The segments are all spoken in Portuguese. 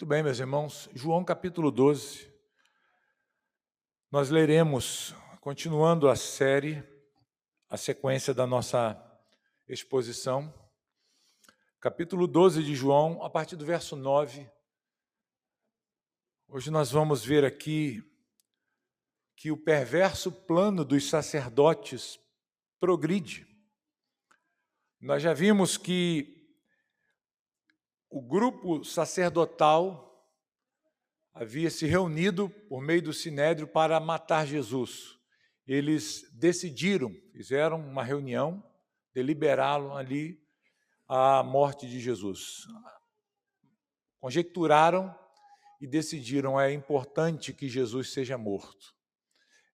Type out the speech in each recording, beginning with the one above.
Muito bem, meus irmãos. João capítulo 12. Nós leremos, continuando a série, a sequência da nossa exposição. Capítulo 12 de João, a partir do verso 9. Hoje nós vamos ver aqui que o perverso plano dos sacerdotes progride. Nós já vimos que o grupo sacerdotal havia se reunido por meio do Sinédrio para matar Jesus. Eles decidiram, fizeram uma reunião, deliberaram ali a morte de Jesus. Conjecturaram e decidiram: é importante que Jesus seja morto.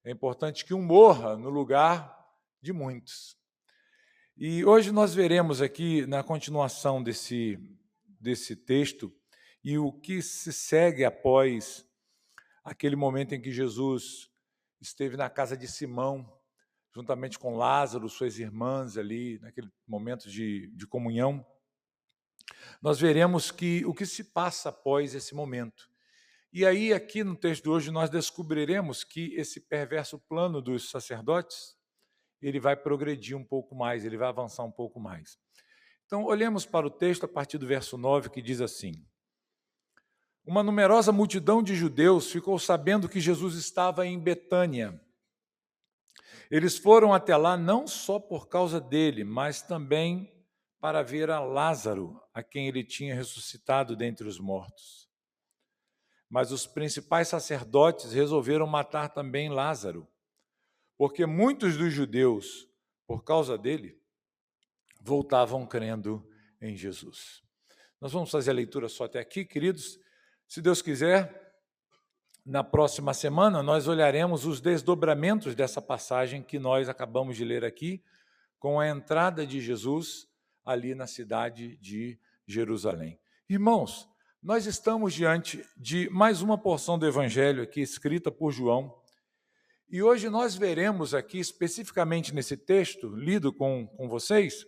É importante que um morra no lugar de muitos. E hoje nós veremos aqui, na continuação desse texto, e o que se segue após aquele momento em que Jesus esteve na casa de Simão, juntamente com Lázaro, suas irmãs ali, naquele momento de comunhão, nós veremos o que se passa após esse momento. E aí, aqui no texto de hoje, nós descobriremos que esse perverso plano dos sacerdotes, ele vai progredir um pouco mais, ele vai avançar um pouco mais. Então, olhemos para o texto a partir do verso 9, que diz assim: uma numerosa multidão de judeus ficou sabendo que Jesus estava em Betânia. Eles foram até lá não só por causa dele, mas também para ver a Lázaro, a quem ele tinha ressuscitado dentre os mortos. Mas os principais sacerdotes resolveram matar também Lázaro, porque muitos dos judeus, por causa dele, voltavam crendo em Jesus. Nós vamos fazer a leitura só até aqui, queridos. Se Deus quiser, na próxima semana nós olharemos os desdobramentos dessa passagem que nós acabamos de ler aqui, com a entrada de Jesus ali na cidade de Jerusalém. Irmãos, nós estamos diante de mais uma porção do Evangelho aqui, escrita por João, e hoje nós veremos aqui, especificamente nesse texto, lido com vocês,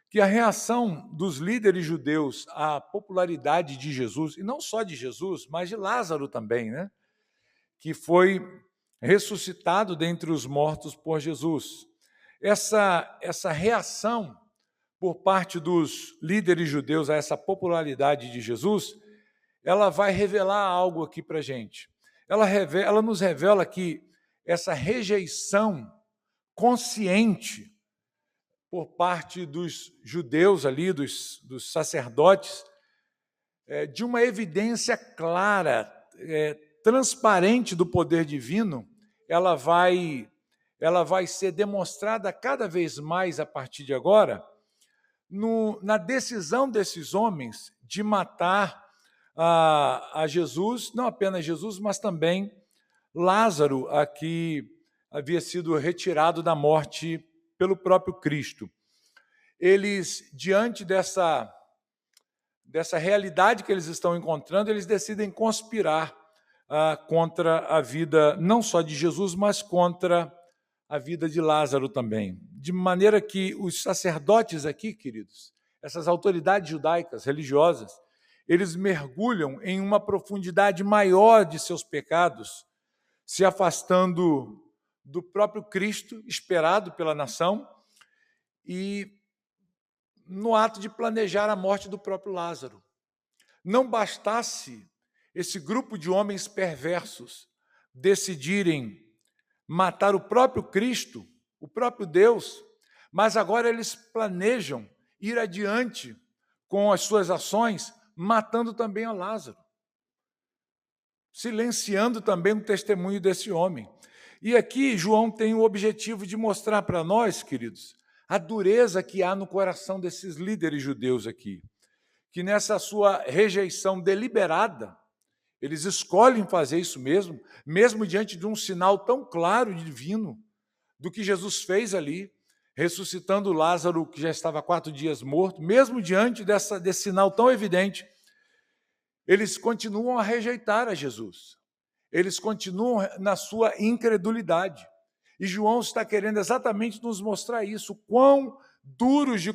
que a reação dos líderes judeus à popularidade de Jesus, e não só de Jesus, mas de Lázaro também, né? Que foi ressuscitado dentre os mortos por Jesus. Essa reação por parte dos líderes judeus a essa popularidade de Jesus, ela vai revelar algo aqui para a gente. Ela nos revela que essa rejeição consciente por parte dos judeus ali, dos sacerdotes, de uma evidência clara, transparente do poder divino, ela vai ser demonstrada cada vez mais a partir de agora, na decisão desses homens de matar a Jesus, não apenas Jesus, mas também Lázaro, a que havia sido retirado da morte pelo próprio Cristo. Eles, diante dessa realidade que eles estão encontrando, eles decidem conspirar contra a vida, não só de Jesus, mas contra a vida de Lázaro também. De maneira que os sacerdotes aqui, queridos, essas autoridades judaicas, religiosas, eles mergulham em uma profundidade maior de seus pecados, se afastando do próprio Cristo, esperado pela nação, e no ato de planejar a morte do próprio Lázaro. Não bastasse esse grupo de homens perversos decidirem matar o próprio Cristo, o próprio Deus, mas agora eles planejam ir adiante com as suas ações, matando também a Lázaro, silenciando também o testemunho desse homem. E aqui João tem o objetivo de mostrar para nós, queridos, a dureza que há no coração desses líderes judeus aqui, que nessa sua rejeição deliberada, eles escolhem fazer isso mesmo diante de um sinal tão claro e divino do que Jesus fez ali, ressuscitando Lázaro, que já estava 4 dias morto, mesmo diante desse sinal tão evidente, eles continuam a rejeitar a Jesus. Eles continuam na sua incredulidade. E João está querendo exatamente nos mostrar isso, quão duros de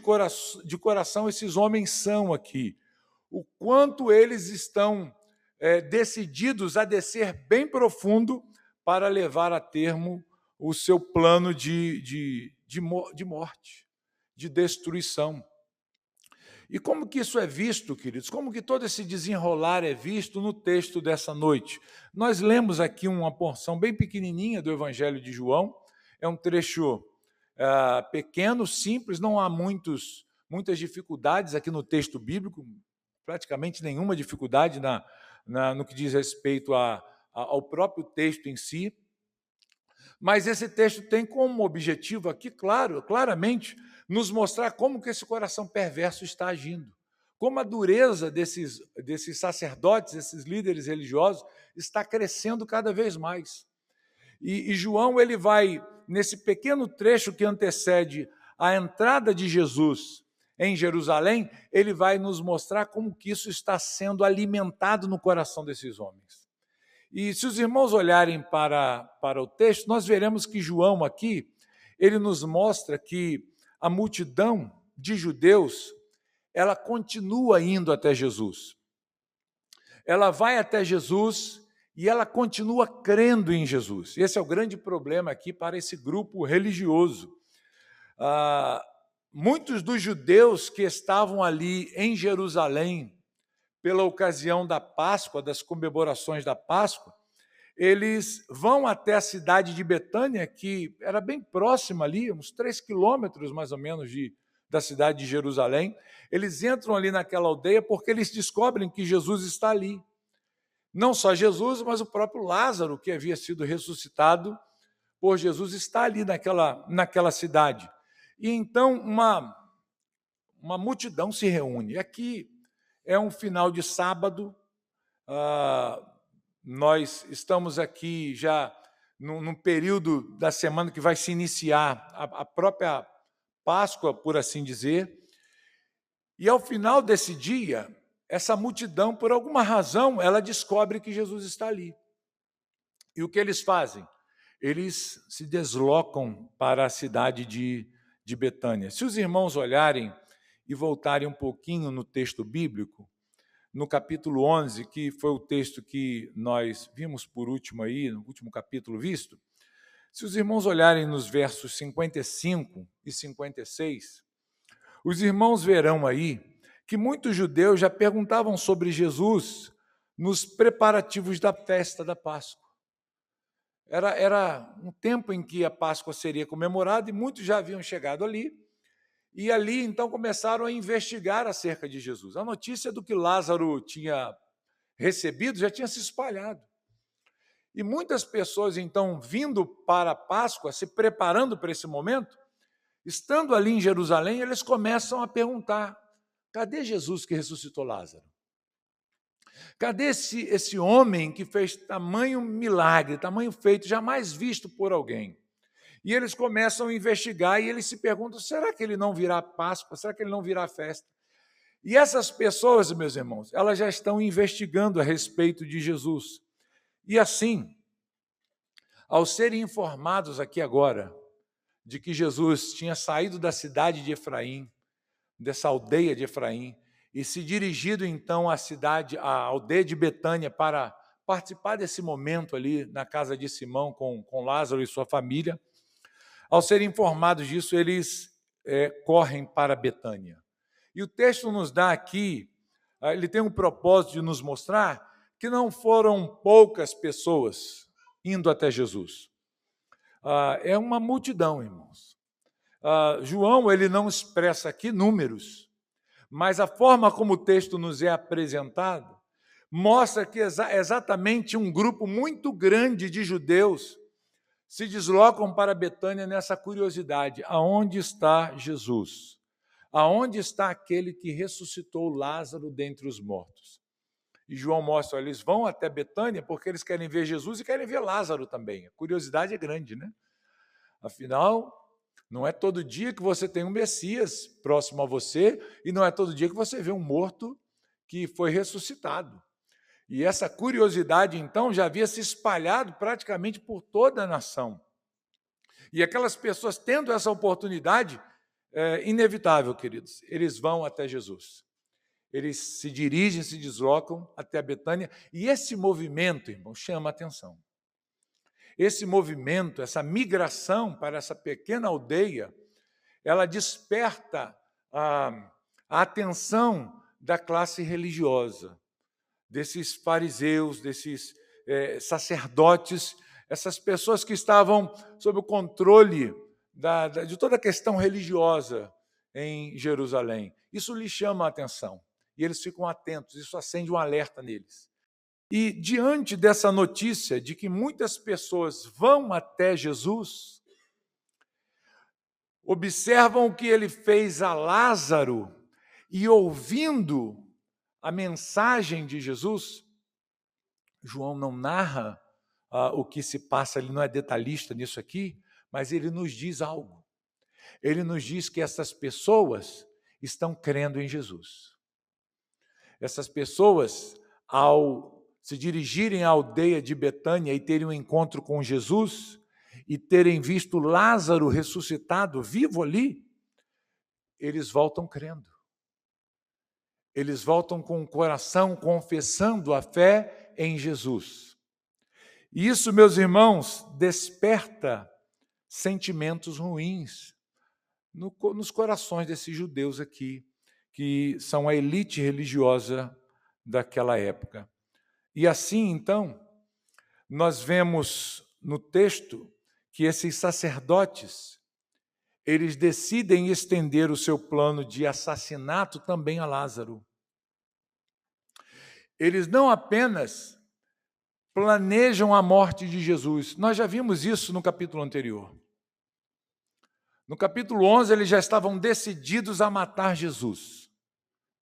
coração esses homens são aqui, o quanto eles estão decididos a descer bem profundo para levar a termo o seu plano de morte, de destruição. E como que isso é visto, queridos? Como que todo esse desenrolar é visto no texto dessa noite? Nós lemos aqui uma porção bem pequenininha do Evangelho de João, é um trecho pequeno, simples, não há muitas dificuldades aqui no texto bíblico, praticamente nenhuma dificuldade no que diz respeito ao próprio texto em si, mas esse texto tem como objetivo aqui, claramente, nos mostrar como que esse coração perverso está agindo, como a dureza desses sacerdotes, esses líderes religiosos, está crescendo cada vez mais. E João ele vai, nesse pequeno trecho que antecede a entrada de Jesus em Jerusalém, ele vai nos mostrar como que isso está sendo alimentado no coração desses homens. E se os irmãos olharem para o texto, nós veremos que João aqui, ele nos mostra que a multidão de judeus, ela continua indo até Jesus. Ela vai até Jesus e ela continua crendo em Jesus. Esse é o grande problema aqui para esse grupo religioso. Muitos dos judeus que estavam ali em Jerusalém, pela ocasião da Páscoa, das comemorações da Páscoa, eles vão até a cidade de Betânia, que era bem próxima ali, uns 3 quilômetros mais ou menos da cidade de Jerusalém. Eles entram ali naquela aldeia porque eles descobrem que Jesus está ali. Não só Jesus, mas o próprio Lázaro, que havia sido ressuscitado por Jesus, está ali naquela cidade. E então uma multidão se reúne. Aqui é um final de sábado, nós estamos aqui já num período da semana que vai se iniciar a própria Páscoa, por assim dizer, e ao final desse dia, essa multidão, por alguma razão, ela descobre que Jesus está ali. E o que eles fazem? Eles se deslocam para a cidade de Betânia. Se os irmãos olharem e voltarem um pouquinho no texto bíblico, no capítulo 11, que foi o texto que nós vimos por último aí, no último capítulo visto, se os irmãos olharem nos versos 55 e 56, os irmãos verão aí que muitos judeus já perguntavam sobre Jesus nos preparativos da festa da Páscoa. Era um tempo em que a Páscoa seria comemorada e muitos já haviam chegado ali, e ali, então, começaram a investigar acerca de Jesus. A notícia do que Lázaro tinha recebido já tinha se espalhado. E muitas pessoas, então, vindo para a Páscoa, se preparando para esse momento, estando ali em Jerusalém, eles começam a perguntar: cadê Jesus que ressuscitou Lázaro? Cadê esse homem que fez tamanho milagre, tamanho feito, jamais visto por alguém? E eles começam a investigar e eles se perguntam: será que ele não virá Páscoa? Será que ele não virá festa? E essas pessoas, meus irmãos, elas já estão investigando a respeito de Jesus. E assim, ao serem informados aqui agora de que Jesus tinha saído da cidade de Efraim, dessa aldeia de Efraim, e se dirigido então à aldeia de Betânia para participar desse momento ali na casa de Simão com Lázaro e sua família, ao serem informados disso, eles correm para Betânia. E o texto nos dá aqui, ele tem um propósito de nos mostrar que não foram poucas pessoas indo até Jesus. É uma multidão, irmãos. João ele não expressa aqui números, mas a forma como o texto nos é apresentado mostra que exatamente um grupo muito grande de judeus se deslocam para Betânia nessa curiosidade: aonde está Jesus? Aonde está aquele que ressuscitou Lázaro dentre os mortos? E João mostra: eles vão até Betânia porque eles querem ver Jesus e querem ver Lázaro também. A curiosidade é grande, né? Afinal, não é todo dia que você tem um Messias próximo a você e não é todo dia que você vê um morto que foi ressuscitado. E essa curiosidade, então, já havia se espalhado praticamente por toda a nação. E aquelas pessoas, tendo essa oportunidade, inevitável, queridos, eles vão até Jesus. Eles se dirigem, se deslocam até a Betânia, e esse movimento, irmão, chama a atenção. Esse movimento, essa migração para essa pequena aldeia, ela desperta a atenção da classe religiosa, desses fariseus, desses sacerdotes, essas pessoas que estavam sob o controle de toda a questão religiosa em Jerusalém. Isso lhes chama a atenção, e eles ficam atentos, isso acende um alerta neles. E diante dessa notícia de que muitas pessoas vão até Jesus, observam o que ele fez a Lázaro e ouvindo a mensagem de Jesus, João não narra o que se passa, ele não é detalhista nisso aqui, mas ele nos diz algo. Ele nos diz que essas pessoas estão crendo em Jesus. Essas pessoas, ao se dirigirem à aldeia de Betânia e terem um encontro com Jesus e terem visto Lázaro ressuscitado, vivo ali, eles voltam crendo. Eles voltam com o coração confessando a fé em Jesus. E isso, meus irmãos, desperta sentimentos ruins nos corações desses judeus aqui, que são a elite religiosa daquela época. E assim, então, nós vemos no texto que esses sacerdotes, eles decidem estender o seu plano de assassinato também a Lázaro. Eles não apenas planejam a morte de Jesus, nós já vimos isso no capítulo anterior. No capítulo 11, eles já estavam decididos a matar Jesus.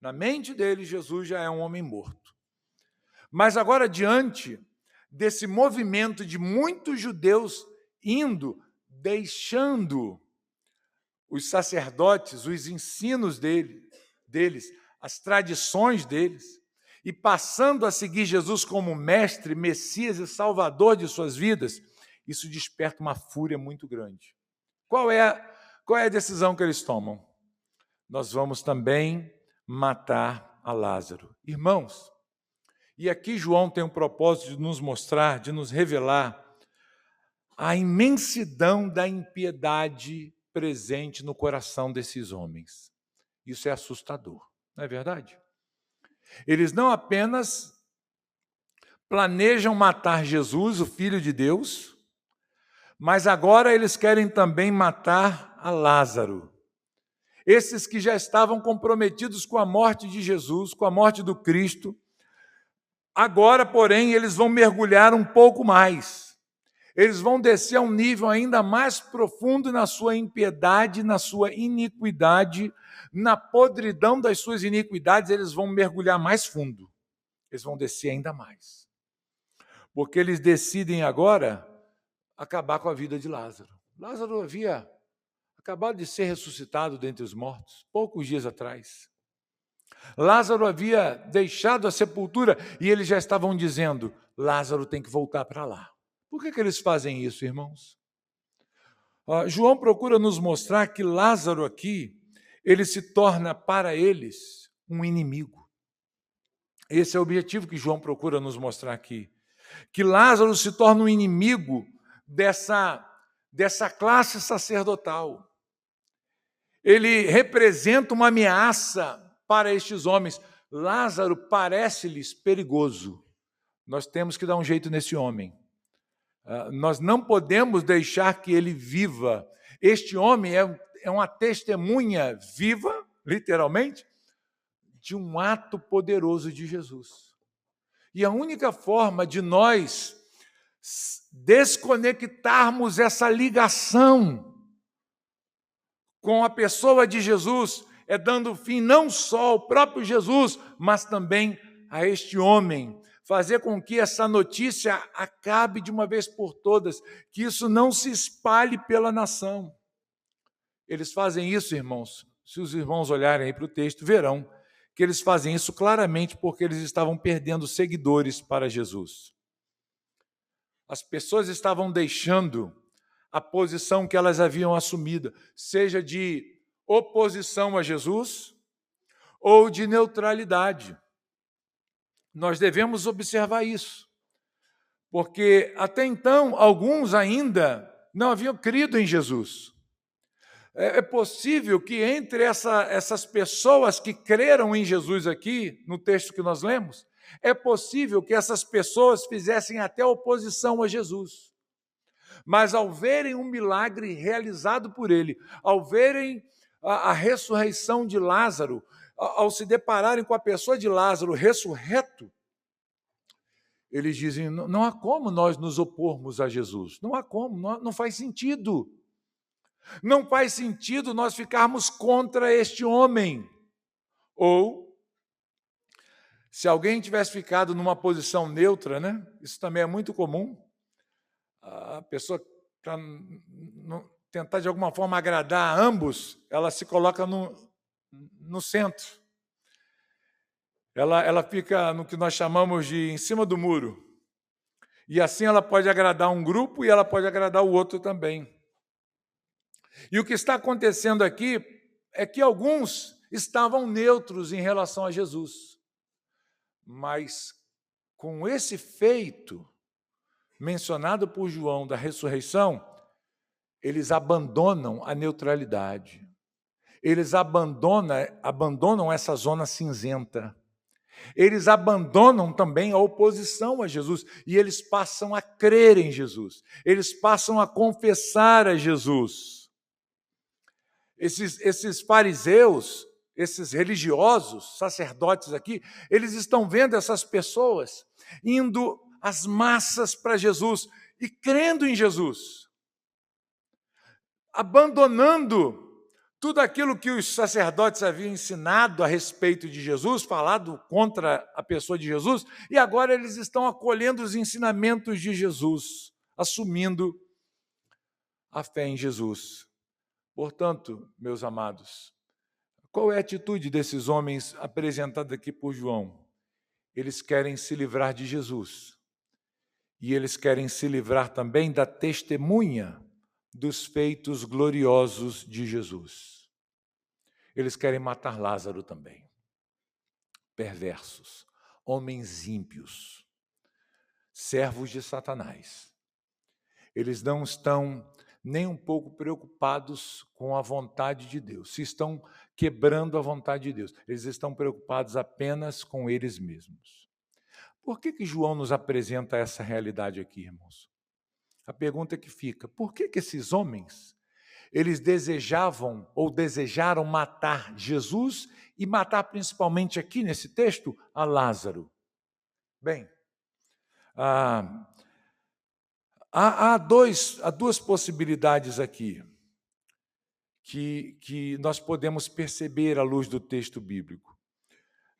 Na mente deles, Jesus já é um homem morto. Mas agora, diante desse movimento de muitos judeus indo, deixando os sacerdotes, os ensinos deles, as tradições deles, e passando a seguir Jesus como mestre, Messias e Salvador de suas vidas, isso desperta uma fúria muito grande. Qual é a decisão que eles tomam? Nós vamos também matar a Lázaro. Irmãos, e aqui João tem o propósito de nos mostrar, de nos revelar a imensidão da impiedade presente no coração desses homens. Isso é assustador, não é verdade? Eles não apenas planejam matar Jesus, o Filho de Deus, mas agora eles querem também matar a Lázaro. Esses que já estavam comprometidos com a morte de Jesus, com a morte do Cristo, agora, porém, eles vão mergulhar um pouco mais. Eles vão descer a um nível ainda mais profundo na sua impiedade, na sua iniquidade, na podridão das suas iniquidades, eles vão mergulhar mais fundo. Eles vão descer ainda mais. Porque eles decidem agora acabar com a vida de Lázaro. Lázaro havia acabado de ser ressuscitado dentre os mortos, poucos dias atrás. Lázaro havia deixado a sepultura e eles já estavam dizendo, Lázaro tem que voltar para lá. Por que eles fazem isso, irmãos? João procura nos mostrar que Lázaro aqui, ele se torna para eles um inimigo. Esse é o objetivo que João procura nos mostrar aqui. Que Lázaro se torna um inimigo dessa classe sacerdotal. Ele representa uma ameaça para estes homens. Lázaro parece-lhes perigoso. Nós temos que dar um jeito nesse homem. Nós não podemos deixar que ele viva. Este homem é uma testemunha viva, literalmente, de um ato poderoso de Jesus. E a única forma de nós desconectarmos essa ligação com a pessoa de Jesus é dando fim não só ao próprio Jesus, mas também a este homem. Fazer com que essa notícia acabe de uma vez por todas, que isso não se espalhe pela nação. Eles fazem isso, irmãos, se os irmãos olharem aí para o texto, verão que eles fazem isso claramente porque eles estavam perdendo seguidores para Jesus. As pessoas estavam deixando a posição que elas haviam assumido, seja de oposição a Jesus, ou de neutralidade. Nós devemos observar isso, porque até então alguns ainda não haviam crido em Jesus. É possível que entre essas pessoas que creram em Jesus aqui, no texto que nós lemos, é possível que essas pessoas fizessem até oposição a Jesus. Mas ao verem um milagre realizado por ele, ao verem a ressurreição de Lázaro, ao se depararem com a pessoa de Lázaro ressurreto, eles dizem, não há como nós nos opormos a Jesus, não há como, não faz sentido. Não faz sentido nós ficarmos contra este homem. Ou, se alguém tivesse ficado numa posição neutra, né? Isso também é muito comum, a pessoa, para tentar de alguma forma agradar a ambos, ela se coloca no centro. Ela fica no que nós chamamos de em cima do muro. E assim ela pode agradar um grupo e ela pode agradar o outro também. E o que está acontecendo aqui é que alguns estavam neutros em relação a Jesus. Mas com esse feito mencionado por João da ressurreição, eles abandonam a neutralidade. Eles abandonam essa zona cinzenta. Eles abandonam também a oposição a Jesus e eles passam a crer em Jesus. Eles passam a confessar a Jesus. Esses fariseus, esses religiosos, sacerdotes aqui, eles estão vendo essas pessoas indo às massas para Jesus e crendo em Jesus, abandonando tudo aquilo que os sacerdotes haviam ensinado a respeito de Jesus, falado contra a pessoa de Jesus, e agora eles estão acolhendo os ensinamentos de Jesus, assumindo a fé em Jesus. Portanto, meus amados, qual é a atitude desses homens apresentada aqui por João? Eles querem se livrar de Jesus. E eles querem se livrar também da testemunha dos feitos gloriosos de Jesus. Eles querem matar Lázaro também. Perversos, homens ímpios, servos de Satanás. Eles não estão nem um pouco preocupados com a vontade de Deus, se estão quebrando a vontade de Deus. Eles estão preocupados apenas com eles mesmos. Por que João nos apresenta essa realidade aqui, irmãos? A pergunta que fica, por que esses homens, eles desejavam ou desejaram matar Jesus e matar principalmente aqui nesse texto a Lázaro? Bem, há duas possibilidades aqui que nós podemos perceber à luz do texto bíblico.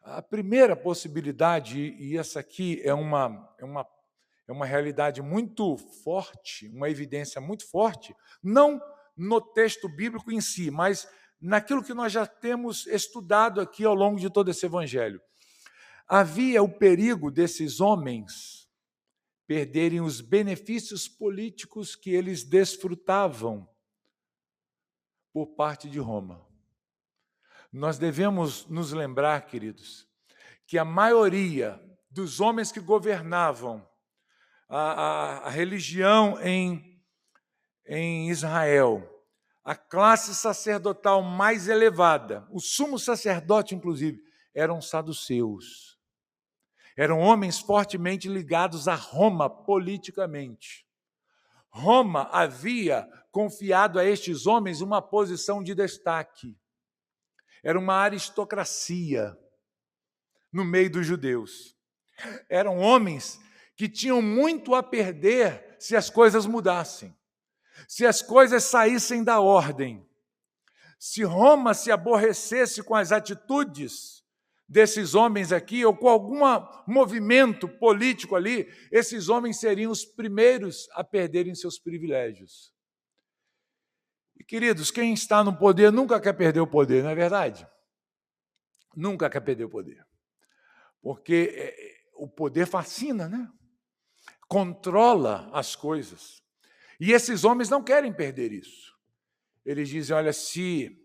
A primeira possibilidade, e essa aqui é uma realidade muito forte, uma evidência muito forte, não no texto bíblico em si, mas naquilo que nós já temos estudado aqui ao longo de todo esse evangelho. Havia o perigo desses homens perderem os benefícios políticos que eles desfrutavam por parte de Roma. Nós devemos nos lembrar, queridos, que a maioria dos homens que governavam a religião em Israel, a classe sacerdotal mais elevada, o sumo sacerdote, inclusive, eram saduceus. Eram homens fortemente ligados a Roma politicamente. Roma havia confiado a estes homens uma posição de destaque. Era uma aristocracia no meio dos judeus. Eram homens que tinham muito a perder se as coisas mudassem, se as coisas saíssem da ordem. Se Roma se aborrecesse com as atitudes desses homens aqui, ou com algum movimento político ali, esses homens seriam os primeiros a perderem seus privilégios. E, queridos, quem está no poder nunca quer perder o poder, não é verdade? Nunca quer perder o poder. Porque o poder fascina, né? Controla as coisas. E esses homens não querem perder isso. Eles dizem, olha, se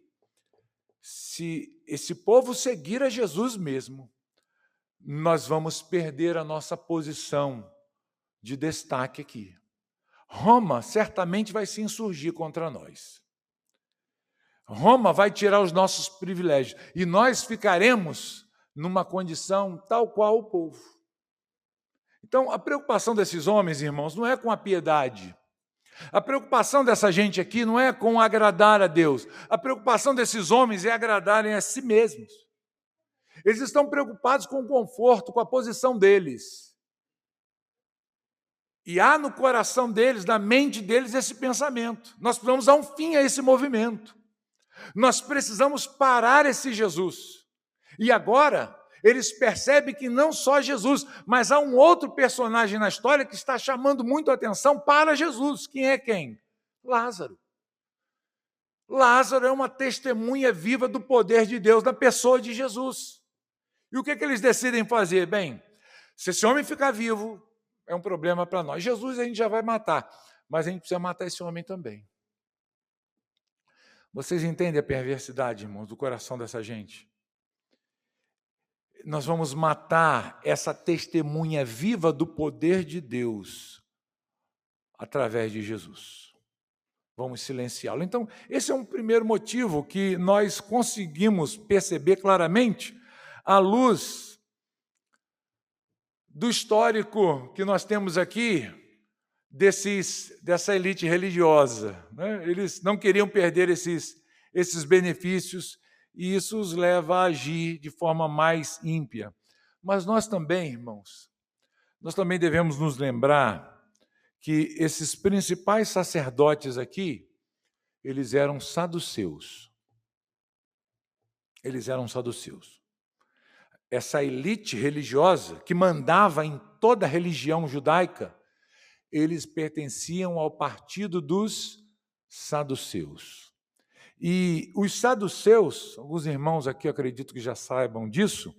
se esse povo seguir a Jesus mesmo, nós vamos perder a nossa posição de destaque aqui. Roma certamente vai se insurgir contra nós. Roma vai tirar os nossos privilégios e nós ficaremos numa condição tal qual o povo. Então, a preocupação desses homens, irmãos, não é com a piedade. A preocupação dessa gente aqui não é com agradar a Deus. A preocupação desses homens é agradarem a si mesmos. Eles estão preocupados com o conforto, com a posição deles. E há no coração deles, na mente deles, esse pensamento. Nós precisamos dar um fim a esse movimento. Nós precisamos parar esse Jesus. E agora, eles percebem que não só Jesus, mas há um outro personagem na história que está chamando muito a atenção para Jesus. Quem é quem? Lázaro. Lázaro é uma testemunha viva do poder de Deus na pessoa de Jesus. E o que eles decidem fazer? Bem, se esse homem ficar vivo, é um problema para nós. Jesus a gente já vai matar, mas a gente precisa matar esse homem também. Vocês entendem a perversidade, irmãos, do coração dessa gente? Nós vamos matar essa testemunha viva do poder de Deus através de Jesus. Vamos silenciá-lo. Então, esse é um primeiro motivo que nós conseguimos perceber claramente à luz do histórico que nós temos aqui dessa elite religiosa. Eles não queriam perder esses benefícios e isso os leva a agir de forma mais ímpia. Mas nós também, irmãos, nós também devemos nos lembrar que esses principais sacerdotes aqui, eles eram saduceus. Eles eram saduceus. Essa elite religiosa que mandava em toda a religião judaica, eles pertenciam ao partido dos saduceus. E os saduceus, alguns irmãos aqui eu acredito que já saibam disso,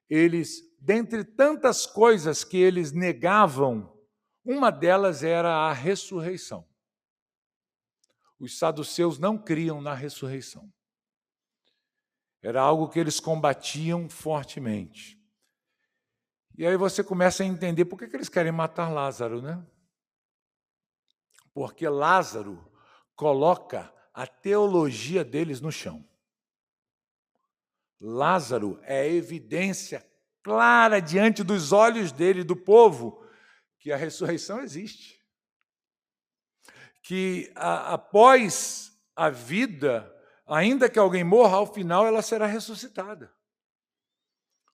eles, dentre tantas coisas que eles negavam, uma delas era a ressurreição. Os saduceus não criam na ressurreição. Era algo que eles combatiam fortemente. E aí você começa a entender por que eles querem matar Lázaro, né? Porque Lázaro coloca a teologia deles no chão. Lázaro é a evidência clara diante dos olhos dele, do povo, que a ressurreição existe. Que após a vida, ainda que alguém morra, ao final ela será ressuscitada.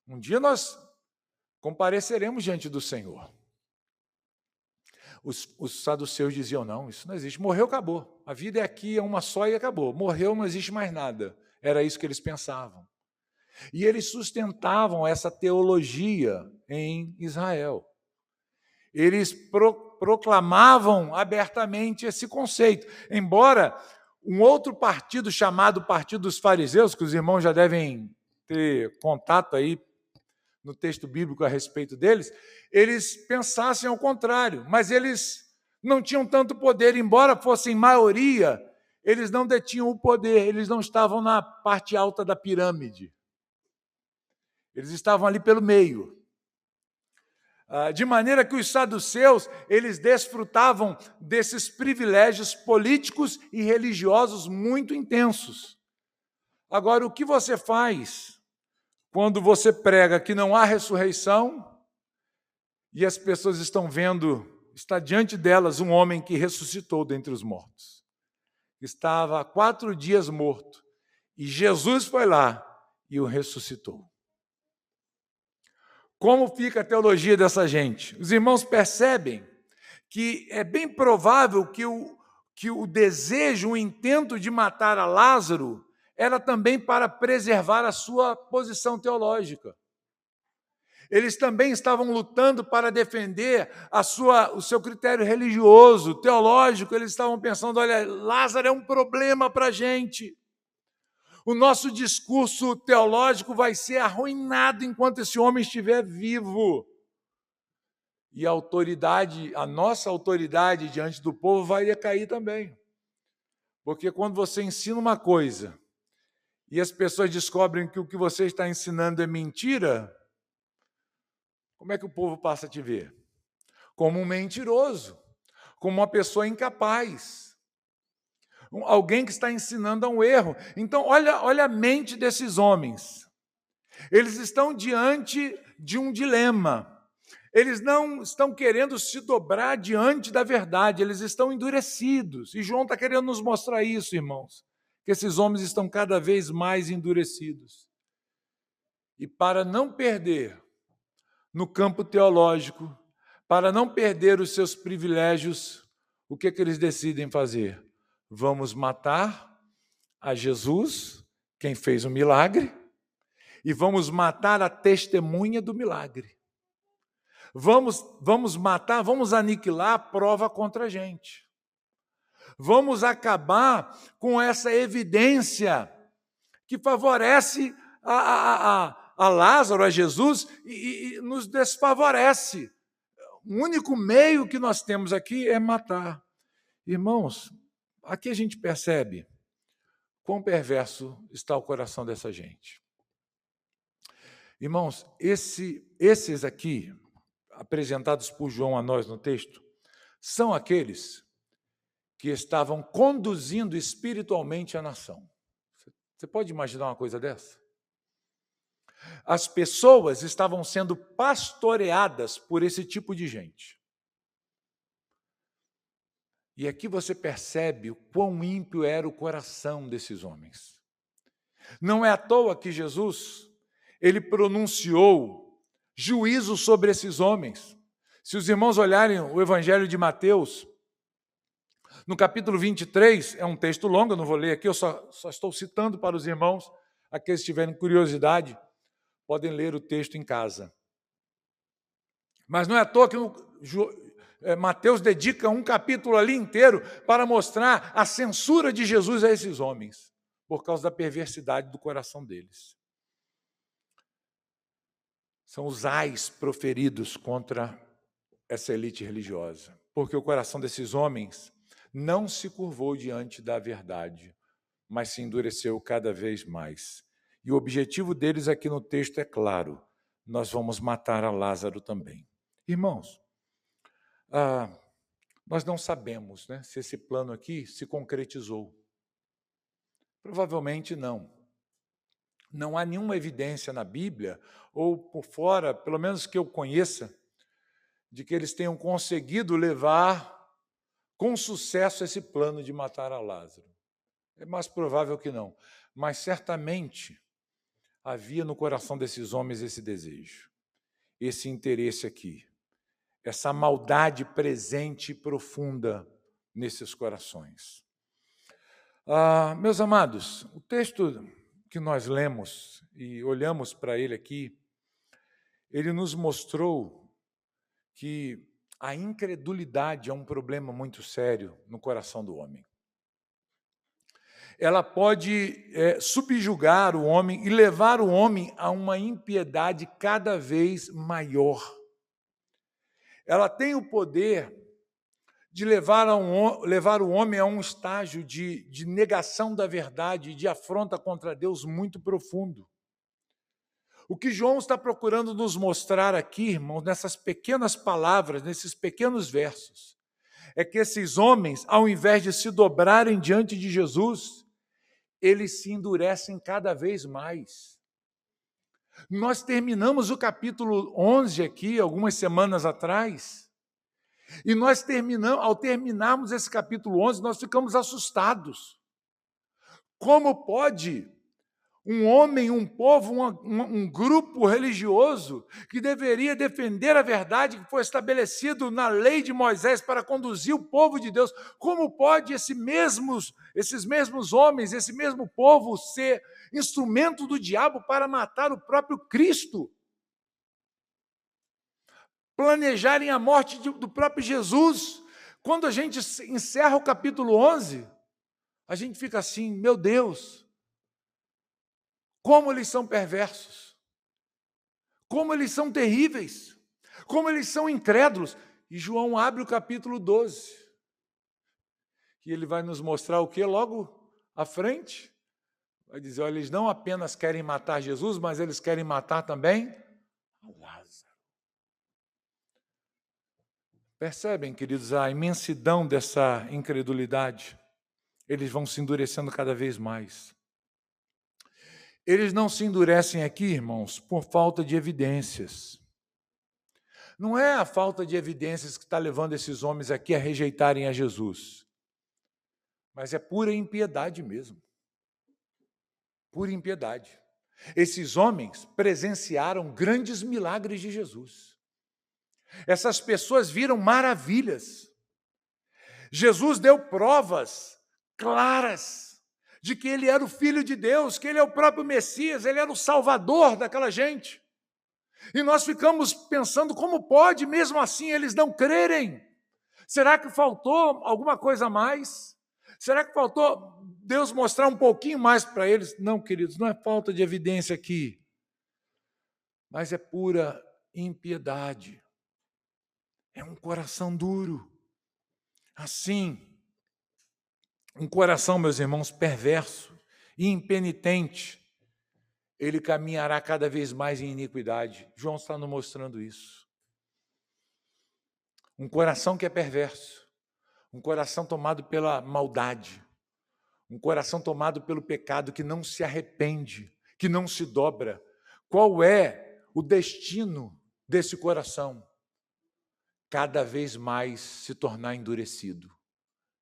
Um dia nós compareceremos diante do Senhor. Os saduceus diziam, não, isso não existe. Morreu, acabou. A vida é aqui, é uma só e acabou. Morreu, não existe mais nada. Era isso que eles pensavam. E eles sustentavam essa teologia em Israel. Eles proclamavam abertamente esse conceito. Embora um outro partido chamado Partido dos Fariseus, que os irmãos já devem ter contato aí no texto bíblico a respeito deles, eles pensassem ao contrário, mas eles não tinham tanto poder, embora fossem maioria, eles não detinham o poder, eles não estavam na parte alta da pirâmide. Eles estavam ali pelo meio. De maneira que os saduceus, eles desfrutavam desses privilégios políticos e religiosos muito intensos. Agora, o que você faz quando você prega que não há ressurreição e as pessoas estão vendo, está diante delas um homem que ressuscitou dentre os mortos? Estava há 4 dias morto e Jesus foi lá e o ressuscitou. Como fica a teologia dessa gente? Os irmãos percebem que é bem provável que o desejo, o intento de matar a Lázaro era também para preservar a sua posição teológica. Eles também estavam lutando para defender o seu critério religioso, teológico. Eles estavam pensando, olha, Lázaro é um problema para a gente. O nosso discurso teológico vai ser arruinado enquanto esse homem estiver vivo. E a nossa autoridade diante do povo vai decair também. Porque quando você ensina uma coisa e as pessoas descobrem que o que você está ensinando é mentira, como é que o povo passa a te ver? Como um mentiroso, como uma pessoa incapaz, alguém que está ensinando a um erro. Então, olha a mente desses homens. Eles estão diante de um dilema. Eles não estão querendo se dobrar diante da verdade, eles estão endurecidos. E João está querendo nos mostrar isso, irmãos, que esses homens estão cada vez mais endurecidos. E para não perder no campo teológico, para não perder os seus privilégios, o que eles decidem fazer? Vamos matar a Jesus, quem fez o milagre, e vamos matar a testemunha do milagre. Vamos matar, vamos aniquilar a prova contra a gente. Vamos acabar com essa evidência que favorece a Lázaro, a Jesus, e nos desfavorece. O único meio que nós temos aqui é matar. Irmãos, aqui a gente percebe quão perverso está o coração dessa gente. Irmãos, esses aqui, apresentados por João a nós no texto, são aqueles que estavam conduzindo espiritualmente a nação. Você pode imaginar uma coisa dessa? As pessoas estavam sendo pastoreadas por esse tipo de gente. E aqui você percebe o quão ímpio era o coração desses homens. Não é à toa que Jesus, ele pronunciou juízo sobre esses homens. Se os irmãos olharem o Evangelho de Mateus, no capítulo 23, é um texto longo, eu não vou ler aqui, eu só estou citando para os irmãos, aqueles que tiverem curiosidade, podem ler o texto em casa. Mas não é à toa que Mateus dedica um capítulo ali inteiro para mostrar a censura de Jesus a esses homens, por causa da perversidade do coração deles. São os ais proferidos contra essa elite religiosa, porque o coração desses homens não se curvou diante da verdade, mas se endureceu cada vez mais. E o objetivo deles aqui no texto é claro: nós vamos matar a Lázaro também. Irmãos, nós não sabemos, né, se esse plano aqui se concretizou. Provavelmente não. Não há nenhuma evidência na Bíblia, ou por fora, pelo menos que eu conheça, de que eles tenham conseguido levar com sucesso esse plano de matar a Lázaro. É mais provável que não. Mas certamente havia no coração desses homens esse desejo, esse interesse aqui, essa maldade presente e profunda nesses corações. Meus amados, o texto que nós lemos e olhamos para ele aqui, ele nos mostrou que a incredulidade é um problema muito sério no coração do homem. Ela pode subjugar o homem e levar o homem a uma impiedade cada vez maior. Ela tem o poder de levar o homem a um estágio de negação da verdade, de afronta contra Deus muito profundo. O que João está procurando nos mostrar aqui, irmãos, nessas pequenas palavras, nesses pequenos versos, é que esses homens, ao invés de se dobrarem diante de Jesus, eles se endurecem cada vez mais. Nós terminamos o capítulo 11 aqui, algumas semanas atrás, e ao terminarmos esse capítulo 11, nós ficamos assustados. Como pode um homem, um povo, um grupo religioso que deveria defender a verdade que foi estabelecido na lei de Moisés para conduzir o povo de Deus, como pode esses mesmos homens, esse mesmo povo ser instrumento do diabo para matar o próprio Cristo? Planejarem a morte do próprio Jesus. Quando a gente encerra o capítulo 11, a gente fica assim, meu Deus, como eles são perversos, como eles são terríveis, como eles são incrédulos. E João abre o capítulo 12, e ele vai nos mostrar o que logo à frente? vai dizer, olha, eles não apenas querem matar Jesus, mas eles querem matar também Lázaro. Percebem, queridos, a imensidão dessa incredulidade? Eles vão se endurecendo cada vez mais. Eles não se endurecem aqui, irmãos, por falta de evidências. Não é a falta de evidências que está levando esses homens aqui a rejeitarem a Jesus, mas é pura impiedade mesmo. Pura impiedade. Esses homens presenciaram grandes milagres de Jesus. Essas pessoas viram maravilhas. Jesus deu provas claras de que ele era o Filho de Deus, que ele é o próprio Messias, ele era o Salvador daquela gente. E nós ficamos pensando como pode, mesmo assim, eles não crerem. Será que faltou alguma coisa a mais? Será que faltou Deus mostrar um pouquinho mais para eles? Não, queridos, não é falta de evidência aqui, mas é pura impiedade. É um coração duro. Assim, um coração, meus irmãos, perverso e impenitente, ele caminhará cada vez mais em iniquidade. João está nos mostrando isso. Um coração que é perverso, um coração tomado pela maldade, um coração tomado pelo pecado que não se arrepende, que não se dobra. Qual é o destino desse coração? Cada vez mais se tornar endurecido,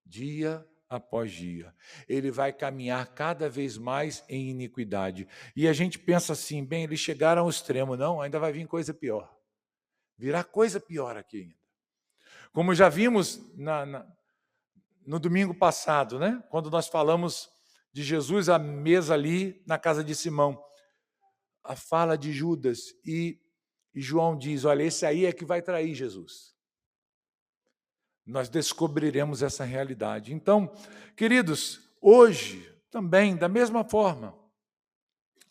dia após dia. Ele vai caminhar cada vez mais em iniquidade. E a gente pensa assim, bem, eles chegaram ao extremo. Não, ainda vai vir coisa pior. Virá coisa pior aqui ainda. Como já vimos no domingo passado, né? Quando nós falamos de Jesus à mesa ali na casa de Simão. A fala de Judas e João diz, olha, esse aí é que vai trair Jesus. Nós descobriremos essa realidade. Então, queridos, hoje também, da mesma forma,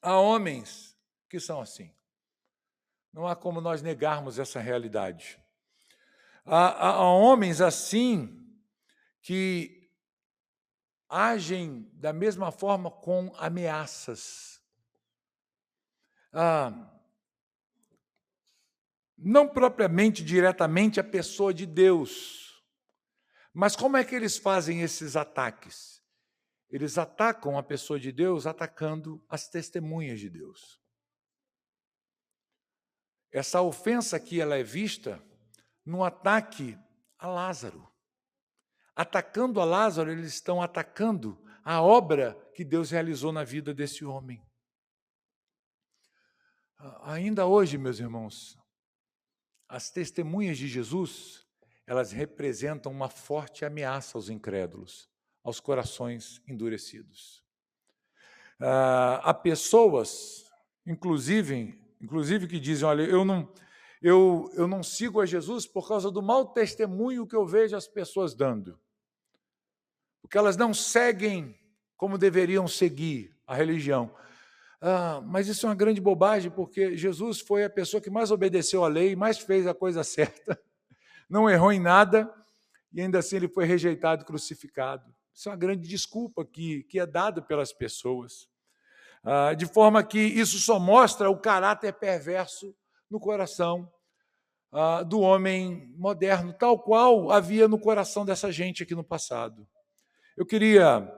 há homens que são assim. Não há como nós negarmos essa realidade. Há homens assim que agem da mesma forma com ameaças. Não propriamente, diretamente, a pessoa de Deus. Mas como é que eles fazem esses ataques? Eles atacam a pessoa de Deus atacando as testemunhas de Deus. Essa ofensa aqui ela é vista no ataque a Lázaro. Atacando a Lázaro, eles estão atacando a obra que Deus realizou na vida desse homem. Ainda hoje, meus irmãos, as testemunhas de Jesus, elas representam uma forte ameaça aos incrédulos, aos corações endurecidos. Há pessoas, inclusive que dizem, olha, eu não sigo a Jesus por causa do mau testemunho que eu vejo as pessoas dando. Porque elas não seguem como deveriam seguir a religião. Mas isso é uma grande bobagem, porque Jesus foi a pessoa que mais obedeceu à lei, mais fez a coisa certa, não errou em nada, e ainda assim ele foi rejeitado e crucificado. Isso é uma grande desculpa que é dada pelas pessoas. De forma que isso só mostra o caráter perverso no coração do homem moderno, tal qual havia no coração dessa gente aqui no passado. Eu queria,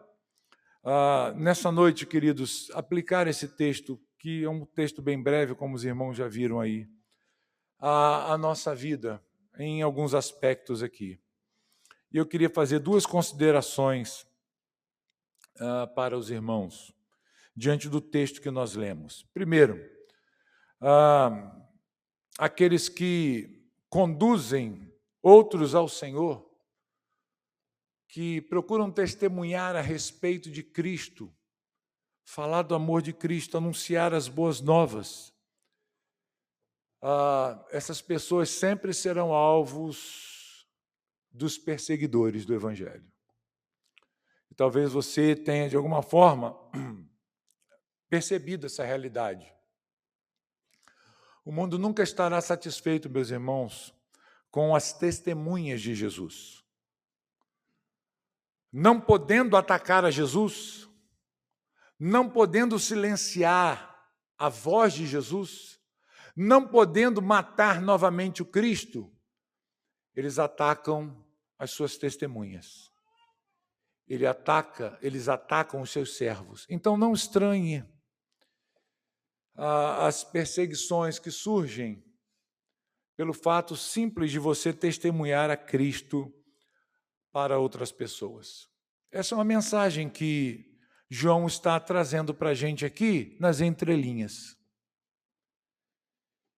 nessa noite, queridos, aplicar esse texto, que é um texto bem breve, como os irmãos já viram aí, à nossa vida, em alguns aspectos aqui. E eu queria fazer duas considerações para os irmãos, diante do texto que nós lemos. Primeiro, aqueles que conduzem outros ao Senhor, que procuram testemunhar a respeito de Cristo, falar do amor de Cristo, anunciar as boas novas. Essas pessoas sempre serão alvos dos perseguidores do Evangelho. E talvez você tenha, de alguma forma, percebido essa realidade. O mundo nunca estará satisfeito, meus irmãos, com as testemunhas de Jesus. Não podendo atacar a Jesus, não podendo silenciar a voz de Jesus, não podendo matar novamente o Cristo, eles atacam as suas testemunhas. Eles atacam os seus servos. Então não estranhe as perseguições que surgem pelo fato simples de você testemunhar a Cristo para outras pessoas. Essa é uma mensagem que João está trazendo para a gente aqui nas entrelinhas.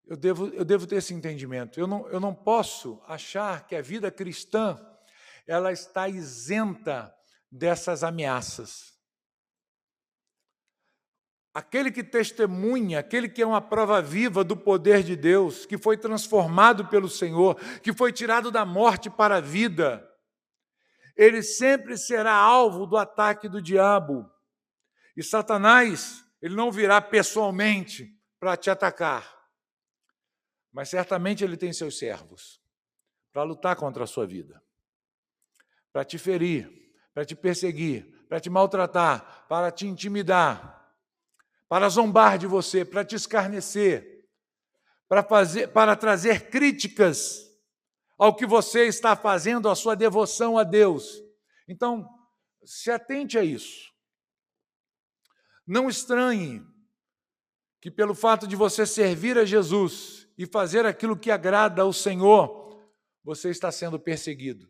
Eu devo ter esse entendimento. Eu não posso achar que a vida cristã ela está isenta dessas ameaças. Aquele que testemunha, aquele que é uma prova viva do poder de Deus, que foi transformado pelo Senhor, que foi tirado da morte para a vida, ele sempre será alvo do ataque do diabo. E Satanás, ele não virá pessoalmente para te atacar, mas certamente ele tem seus servos para lutar contra a sua vida, para te ferir, para te perseguir, para te maltratar, para te intimidar, para zombar de você, para te escarnecer, para trazer críticas ao que você está fazendo, à sua devoção a Deus. Então, se atente a isso. Não estranhe que pelo fato de você servir a Jesus e fazer aquilo que agrada ao Senhor, você está sendo perseguido.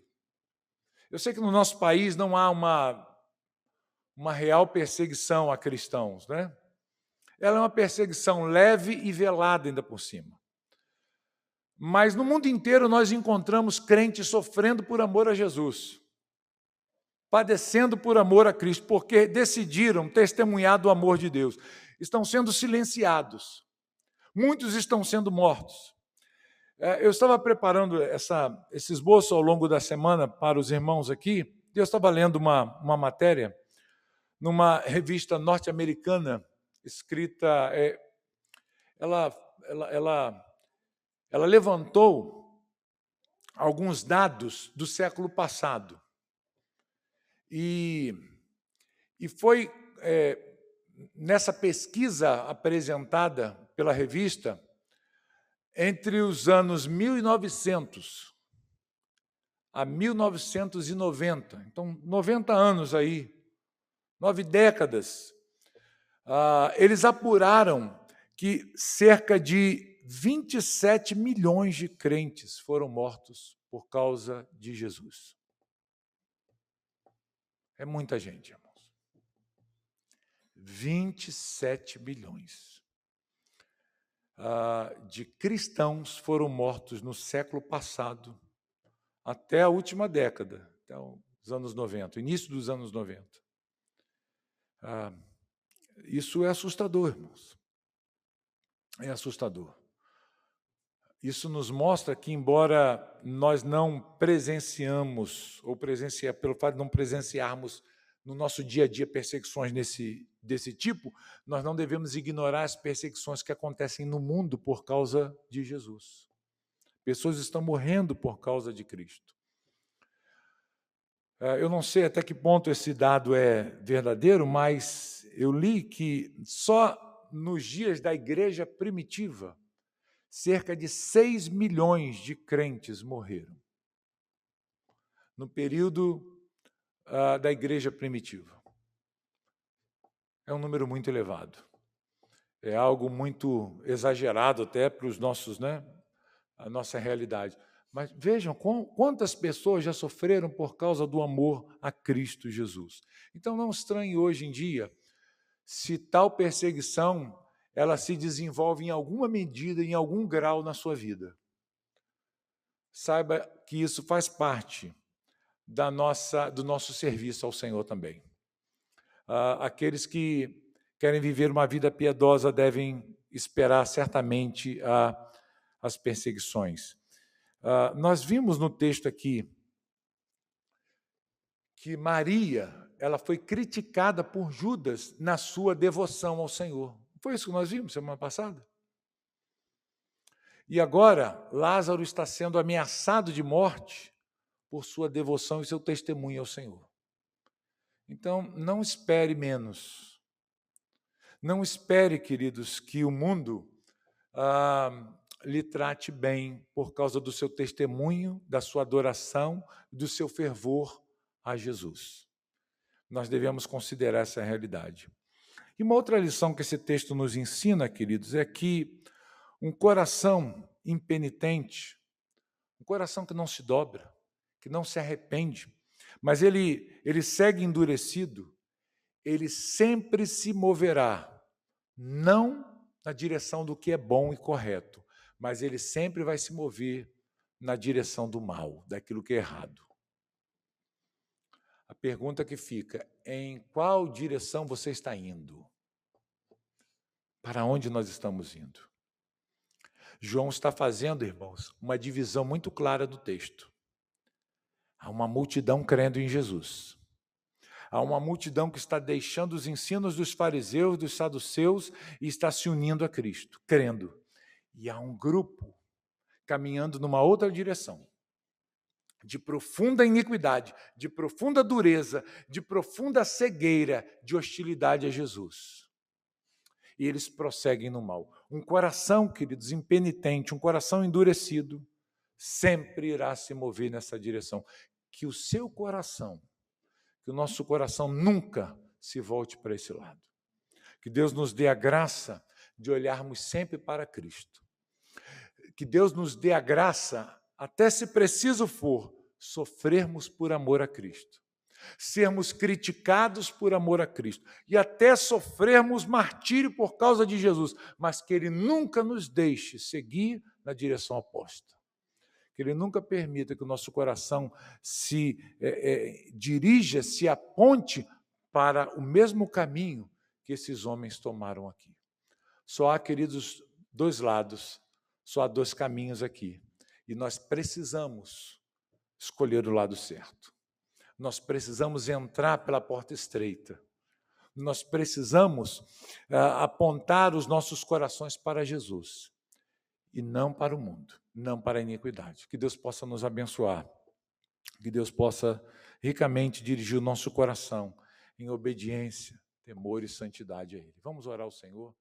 Eu sei que no nosso país não há uma real perseguição a cristãos, né? Ela é uma perseguição leve e velada ainda por cima. Mas no mundo inteiro nós encontramos crentes sofrendo por amor a Jesus, padecendo por amor a Cristo, porque decidiram testemunhar do amor de Deus. Estão sendo silenciados. Muitos estão sendo mortos. Eu estava preparando esse esboço ao longo da semana para os irmãos aqui, e eu estava lendo uma matéria numa revista norte-americana, escrita... Ela levantou alguns dados do século passado. E foi nessa pesquisa apresentada pela revista, entre os anos 1900 a 1990, então 90 anos aí, 9 décadas, eles apuraram que cerca de 27 milhões de crentes foram mortos por causa de Jesus. É muita gente, irmãos. 27 milhões de cristãos foram mortos no século passado, até a última década, até os anos 90, início dos anos 90. Isso é assustador, irmãos. É assustador. Isso nos mostra que, embora nós não presenciamos, pelo fato de não presenciarmos no nosso dia a dia perseguições desse tipo, nós não devemos ignorar as perseguições que acontecem no mundo por causa de Jesus. Pessoas estão morrendo por causa de Cristo. Eu não sei até que ponto esse dado é verdadeiro, mas eu li que só nos dias da igreja primitiva, cerca de 6 milhões de crentes morreram. No período da igreja primitiva. É um número muito elevado. É algo muito exagerado até para os nossos, a nossa realidade. Mas vejam quantas pessoas já sofreram por causa do amor a Cristo Jesus. Então não estranhe hoje em dia se tal perseguição ela se desenvolve em alguma medida, em algum grau na sua vida. Saiba que isso faz parte do nosso serviço ao Senhor também. Aqueles que querem viver uma vida piedosa devem esperar certamente as perseguições. Nós vimos no texto aqui que Maria ela foi criticada por Judas na sua devoção ao Senhor. Foi isso que nós vimos semana passada? E agora, Lázaro está sendo ameaçado de morte por sua devoção e seu testemunho ao Senhor. Então, não espere menos Não espere, queridos, que o mundo lhe trate bem por causa do seu testemunho, da sua adoração, do seu fervor a Jesus. Nós devemos considerar essa realidade. E uma outra lição que esse texto nos ensina, queridos, é que um coração impenitente, um coração que não se dobra, que não se arrepende, mas ele segue endurecido, ele sempre se moverá, não na direção do que é bom e correto, mas ele sempre vai se mover na direção do mal, daquilo que é errado. A pergunta que fica, em qual direção você está indo? Para onde nós estamos indo? João está fazendo, irmãos, uma divisão muito clara do texto. Há uma multidão crendo em Jesus. Há uma multidão que está deixando os ensinos dos fariseus, dos saduceus e está se unindo a Cristo, crendo. E há um grupo caminhando numa outra direção, de profunda iniquidade, de profunda dureza, de profunda cegueira, de hostilidade a Jesus. E eles prosseguem no mal. Um coração, queridos, impenitente, um coração endurecido, sempre irá se mover nessa direção. Que o seu coração, que o nosso coração nunca se volte para esse lado. Que Deus nos dê a graça de olharmos sempre para Cristo. Que Deus nos dê a graça, até se preciso for, sofrermos por amor a Cristo. Sermos criticados por amor a Cristo. E até sofrermos martírio por causa de Jesus. Mas que Ele nunca nos deixe seguir na direção oposta. Que Ele nunca permita que o nosso coração se dirija, se aponte para o mesmo caminho que esses homens tomaram aqui. Só há, queridos, dois lados, só há dois caminhos aqui. E nós precisamos escolher o lado certo. Nós precisamos entrar pela porta estreita. Nós precisamos apontar os nossos corações para Jesus e não para o mundo, não para a iniquidade. Que Deus possa nos abençoar, que Deus possa ricamente dirigir o nosso coração em obediência, temor e santidade a Ele. Vamos orar ao Senhor.